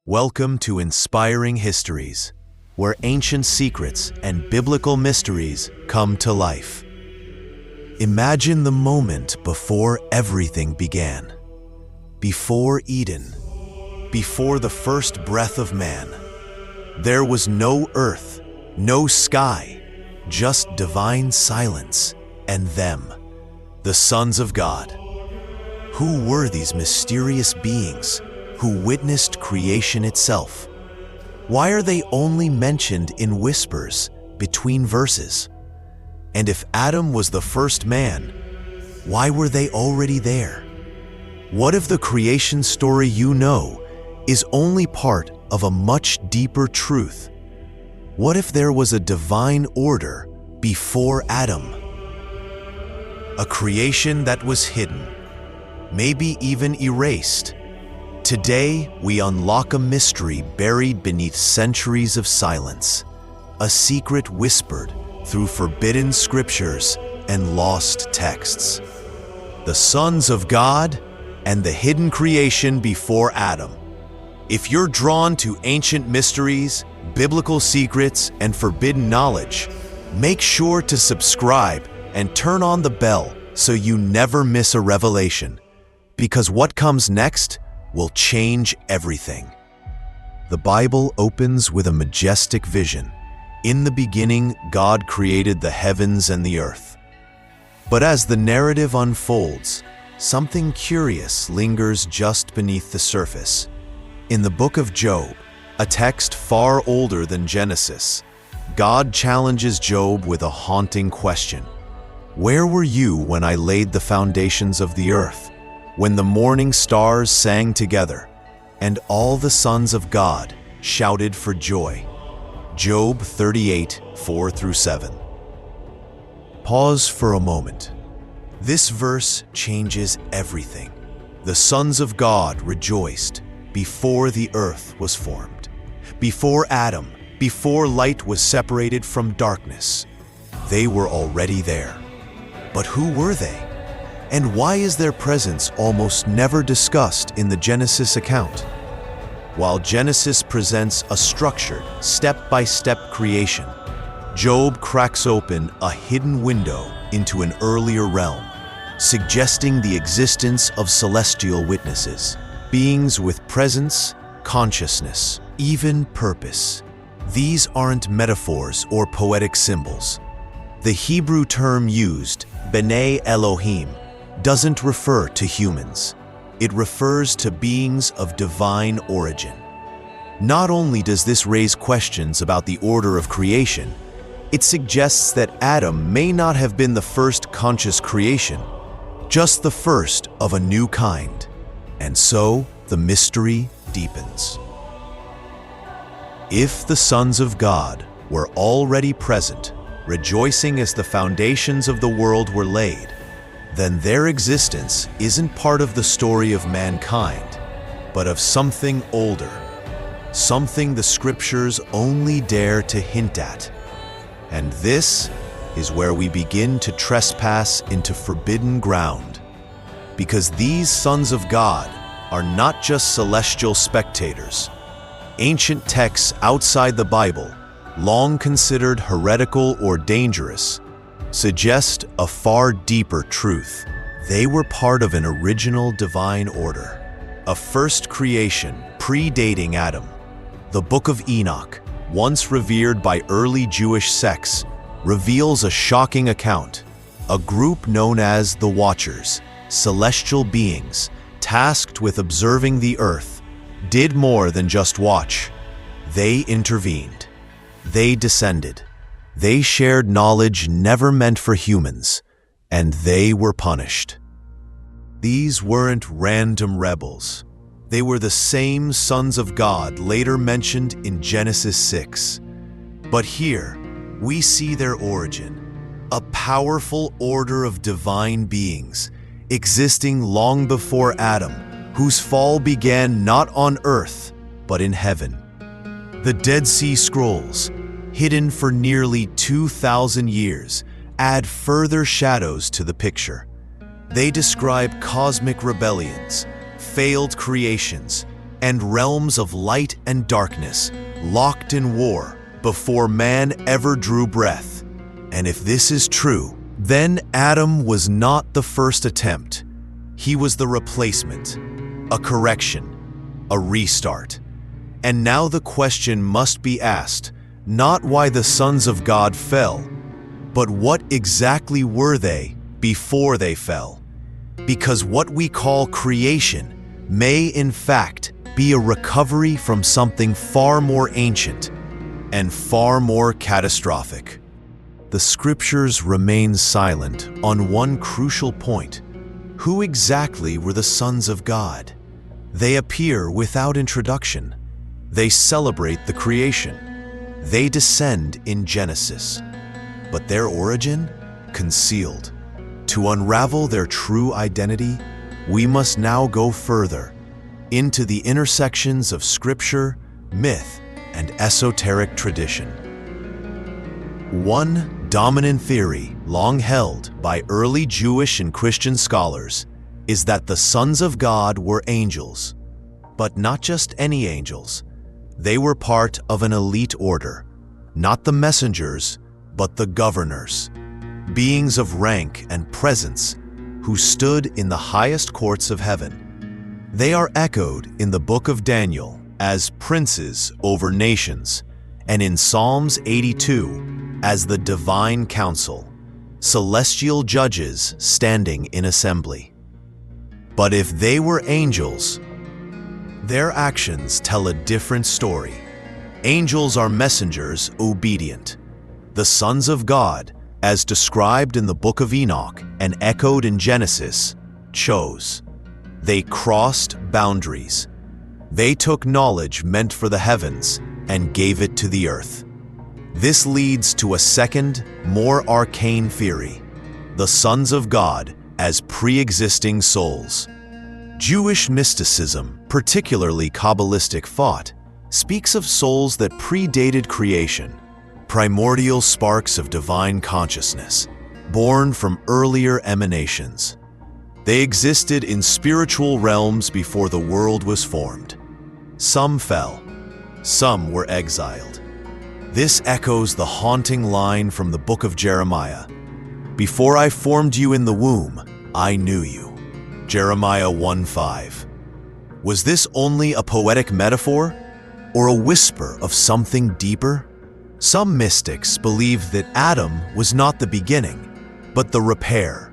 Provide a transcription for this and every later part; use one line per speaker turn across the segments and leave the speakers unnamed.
Welcome to Inspiring Histories, where ancient secrets and biblical mysteries come to life. Imagine the moment before everything began. Before Eden, before the first breath of man. There was no earth, no sky, just divine silence and them, the sons of God. Who were these mysterious beings who witnessed creation itself? Why are they only mentioned in whispers between verses? And if Adam was the first man, why were they already there? What if the creation story you know is only part of a much deeper truth? What if there was a divine order before Adam? A creation that was hidden, maybe even erased. Today, we unlock a mystery buried beneath centuries of silence, a secret whispered through forbidden scriptures and lost texts. The sons of God and the hidden creation before Adam. If you're drawn to ancient mysteries, biblical secrets, and forbidden knowledge, make sure to subscribe and turn on the bell so you never miss a revelation, because what comes next will change everything. The Bible opens with a majestic vision. In the beginning, God created the heavens and the earth. But as the narrative unfolds, something curious lingers just beneath the surface. In the book of Job, a text far older than Genesis, God challenges Job with a haunting question. Where were you when I laid the foundations of the earth? When the morning stars sang together, and all the sons of God shouted for joy. Job 38, 4-7. Pause for a moment. This verse changes everything. The sons of God rejoiced before the earth was formed, before Adam, before light was separated from darkness. They were already there. But who were they? And why is their presence almost never discussed in the Genesis account? While Genesis presents a structured, step-by-step creation, Job cracks open a hidden window into an earlier realm, suggesting the existence of celestial witnesses, beings with presence, consciousness, even purpose. These aren't metaphors or poetic symbols. The Hebrew term used, B'nai Elohim, doesn't refer to humans. It refers to beings of divine origin. Not only does this raise questions about the order of creation, it suggests that Adam may not have been the first conscious creation, just the first of a new kind. And so, the mystery deepens. If the sons of God were already present, rejoicing as the foundations of the world were laid, then their existence isn't part of the story of mankind, but of something older, something the scriptures only dare to hint at. And this is where we begin to trespass into forbidden ground, because these sons of God are not just celestial spectators. Ancient texts outside the Bible, long considered heretical or dangerous, suggest a far deeper truth. They were part of an original divine order, a first creation predating Adam. The Book of Enoch, once revered by early Jewish sects, reveals a shocking account. A group known as the Watchers, celestial beings tasked with observing the earth, did more than just watch. They intervened. They descended. They shared knowledge never meant for humans, and they were punished. These weren't random rebels. They were the same sons of God later mentioned in Genesis 6. But here, we see their origin, a powerful order of divine beings, existing long before Adam, whose fall began not on earth, but in heaven. The Dead Sea Scrolls, hidden for nearly 2,000 years, add further shadows to the picture. They describe cosmic rebellions, failed creations, and realms of light and darkness, locked in war before man ever drew breath. And if this is true, then Adam was not the first attempt. He was the replacement, a correction, a restart. And now the question must be asked, not why the sons of God fell, but what exactly were they before they fell? Because what we call creation may in fact be a recovery from something far more ancient and far more catastrophic. The scriptures remain silent on one crucial point. Who exactly were the sons of God? They appear without introduction. They celebrate the creation. They descend in Genesis. But their origin? Concealed. To unravel their true identity, we must now go further into the intersections of scripture, myth, and esoteric tradition. One dominant theory, long held by early Jewish and Christian scholars, is that the sons of God were angels. But not just any angels. They were part of an elite order, not the messengers, but the governors, beings of rank and presence who stood in the highest courts of heaven. They are echoed in the book of Daniel as princes over nations, and in Psalms 82 as the divine council, celestial judges standing in assembly. But if they were angels, their actions tell a different story. Angels are messengers obedient. The sons of God, as described in the book of Enoch and echoed in Genesis, chose. They crossed boundaries. They took knowledge meant for the heavens and gave it to the earth. This leads to a second, more arcane theory: the sons of God as pre-existing souls. Jewish mysticism, particularly Kabbalistic thought, speaks of souls that predated creation, primordial sparks of divine consciousness, born from earlier emanations. They existed in spiritual realms before the world was formed. Some fell, some were exiled. This echoes the haunting line from the book of Jeremiah: "Before I formed you in the womb, I knew you." Jeremiah 1:5. Was this only a poetic metaphor, or a whisper of something deeper? Some mystics believe that Adam was not the beginning, but the repair,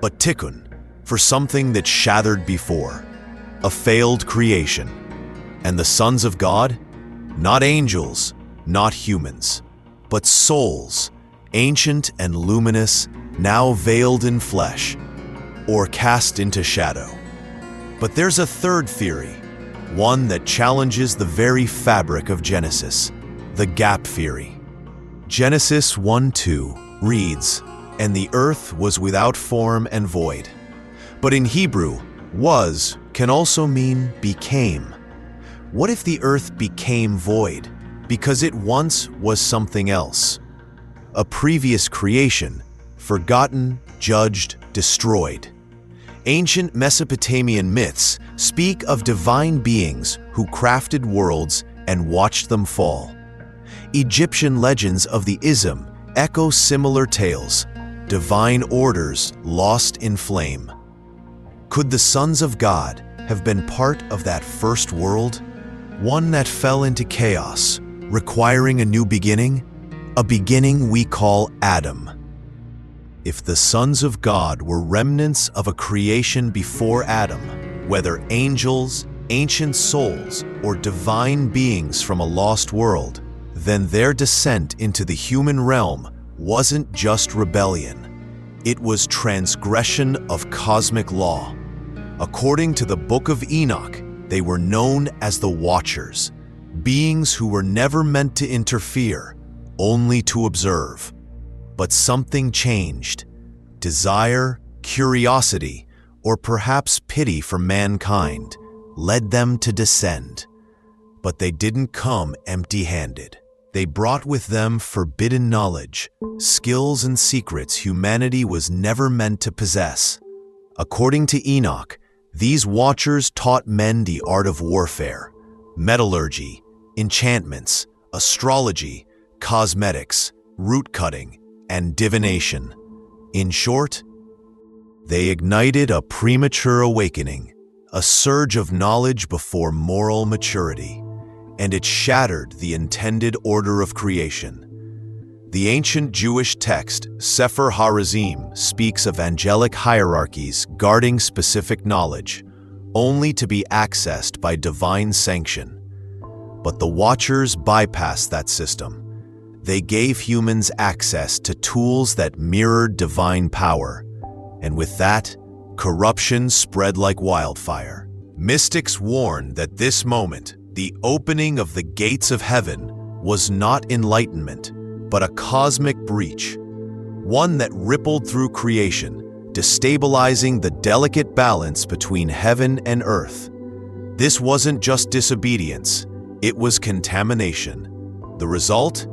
but tikkun, for something that shattered before, a failed creation. And the sons of God? Not angels, not humans, but souls, ancient and luminous, now veiled in flesh, or cast into shadow. But there's a third theory, one that challenges the very fabric of Genesis, the gap theory. Genesis 1:2 reads, "And the earth was without form and void." But in Hebrew, was can also mean became. What if the earth became void because it once was something else? A previous creation, forgotten, judged, destroyed. Ancient Mesopotamian myths speak of divine beings who crafted worlds and watched them fall. Egyptian legends of the Ism echo similar tales, divine orders lost in flame. Could the sons of God have been part of that first world? One that fell into chaos, requiring a new beginning? A beginning we call Adam. If the sons of God were remnants of a creation before Adam, whether angels, ancient souls, or divine beings from a lost world, then their descent into the human realm wasn't just rebellion. It was transgression of cosmic law. According to the Book of Enoch, they were known as the Watchers, beings who were never meant to interfere, only to observe. But something changed. Desire, curiosity, or perhaps pity for mankind led them to descend. But they didn't come empty-handed. They brought with them forbidden knowledge, skills and secrets humanity was never meant to possess. According to Enoch, These watchers taught men the art of warfare, metallurgy, enchantments, astrology, cosmetics, root cutting, and divination. In short, they ignited a premature awakening, a surge of knowledge before moral maturity, and it shattered the intended order of creation. The ancient Jewish text, Sefer HaRazim, speaks of angelic hierarchies guarding specific knowledge, only to be accessed by divine sanction. But the Watchers bypassed that system. They gave humans access to tools that mirrored divine power, and with that, corruption spread like wildfire. Mystics warn that this moment, the opening of the gates of heaven, was not enlightenment, but a cosmic breach, one that rippled through creation, destabilizing the delicate balance between heaven and earth. This wasn't just disobedience, it was contamination. The result?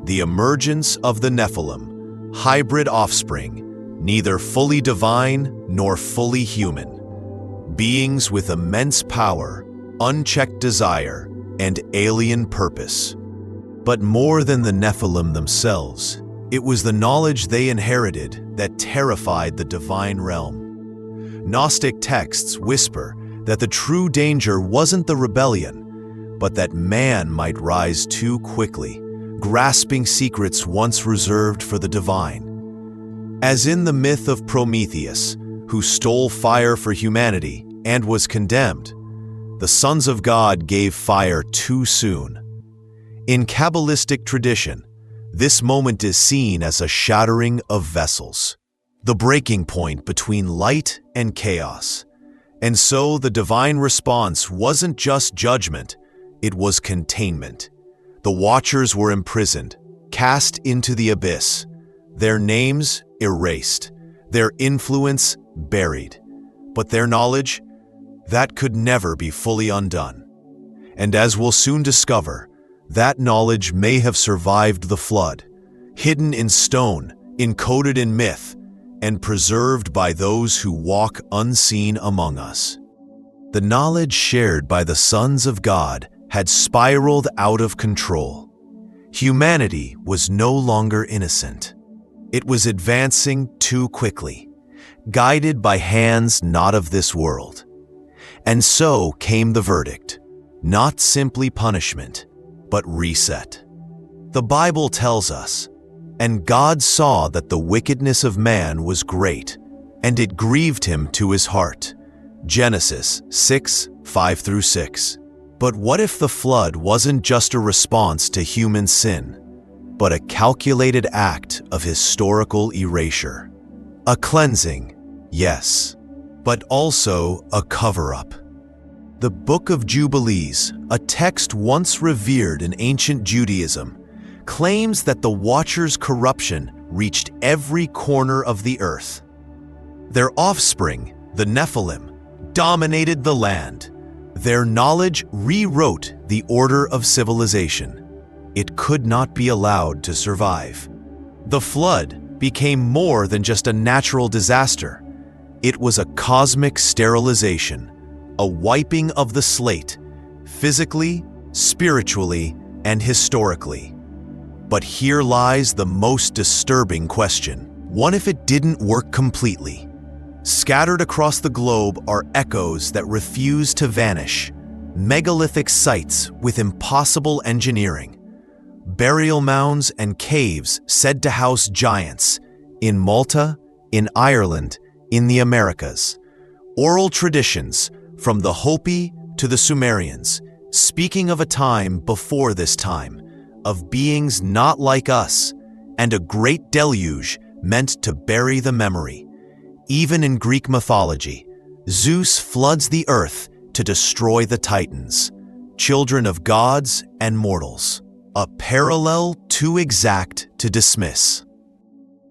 The emergence of the Nephilim, hybrid offspring, neither fully divine nor fully human. Beings with immense power, unchecked desire, and alien purpose. But more than the Nephilim themselves, it was the knowledge they inherited that terrified the divine realm. Gnostic texts whisper that the true danger wasn't the rebellion, but that man might rise too quickly, grasping secrets once reserved for the divine. As in the myth of Prometheus, who stole fire for humanity and was condemned, the sons of God gave fire too soon. In Kabbalistic tradition, this moment is seen as a shattering of vessels, the breaking point between light and chaos. And so the divine response wasn't just judgment, it was containment. The Watchers were imprisoned, cast into the abyss, their names erased, their influence buried. But their knowledge, that could never be fully undone. And as we'll soon discover, that knowledge may have survived the flood, hidden in stone, encoded in myth, and preserved by those who walk unseen among us. The knowledge shared by the sons of God had spiraled out of control. Humanity was no longer innocent. It was advancing too quickly, guided by hands not of this world. And so came the verdict, not simply punishment, but reset. The Bible tells us, "And God saw that the wickedness of man was great, and it grieved him to his heart." Genesis 6:5-6. But what if the flood wasn't just a response to human sin, but a calculated act of historical erasure? A cleansing, yes, but also a cover-up. The Book of Jubilees, a text once revered in ancient Judaism, claims that the Watchers' corruption reached every corner of the earth. Their offspring, the Nephilim, dominated the land. Their knowledge rewrote the order of civilization. It could not be allowed to survive. The flood became more than just a natural disaster. It was a cosmic sterilization, a wiping of the slate, physically, spiritually, and historically. But here lies the most disturbing question. What if it didn't work completely? Scattered across the globe are echoes that refuse to vanish, megalithic sites with impossible engineering, burial mounds and caves said to house giants in Malta, in Ireland, in the Americas. Oral traditions from the Hopi to the Sumerians, speaking of a time before this time, of beings not like us, and a great deluge meant to bury the memory. Even in Greek mythology, Zeus floods the earth to destroy the Titans, children of gods and mortals, a parallel too exact to dismiss.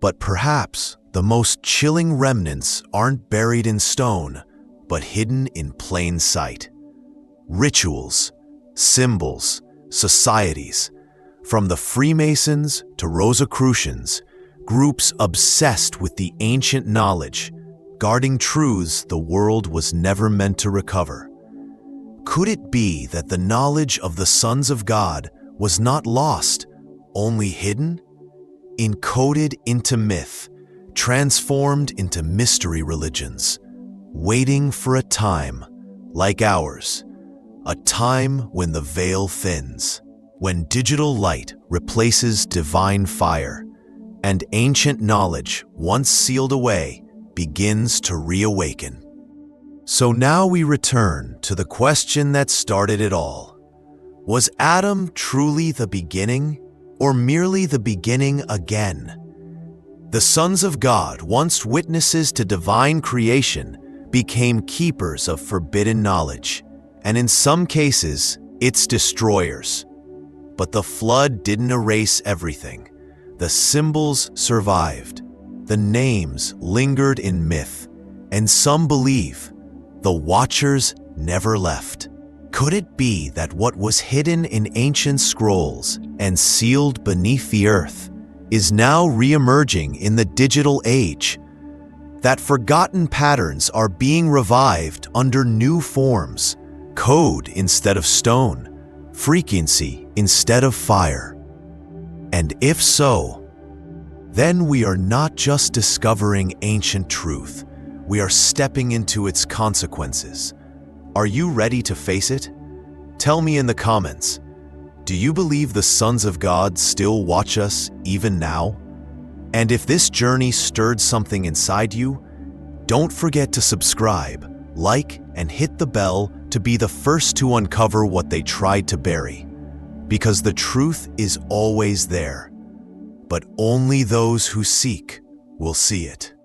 But perhaps the most chilling remnants aren't buried in stone, but hidden in plain sight. Rituals, symbols, societies, from the Freemasons to Rosicrucians, groups obsessed with the ancient knowledge, guarding truths the world was never meant to recover. Could it be that the knowledge of the sons of God was not lost, only hidden? Encoded into myth, transformed into mystery religions, waiting for a time like ours, a time when the veil thins, when digital light replaces divine fire, and ancient knowledge, once sealed away, begins to reawaken. So now we return to the question that started it all. Was Adam truly the beginning, or merely the beginning again? The sons of God, once witnesses to divine creation, became keepers of forbidden knowledge, and in some cases, its destroyers. But the flood didn't erase everything. The symbols survived, the names lingered in myth, and some believe the Watchers never left. Could it be that what was hidden in ancient scrolls and sealed beneath the earth is now re-emerging in the digital age? That forgotten patterns are being revived under new forms, code instead of stone, frequency instead of fire. And if so, then we are not just discovering ancient truth, we are stepping into its consequences. Are you ready to face it? Tell me in the comments, do you believe the sons of God still watch us even now? And if this journey stirred something inside you, don't forget to subscribe, like, and hit the bell to be the first to uncover what they tried to bury. Because the truth is always there, but only those who seek will see it.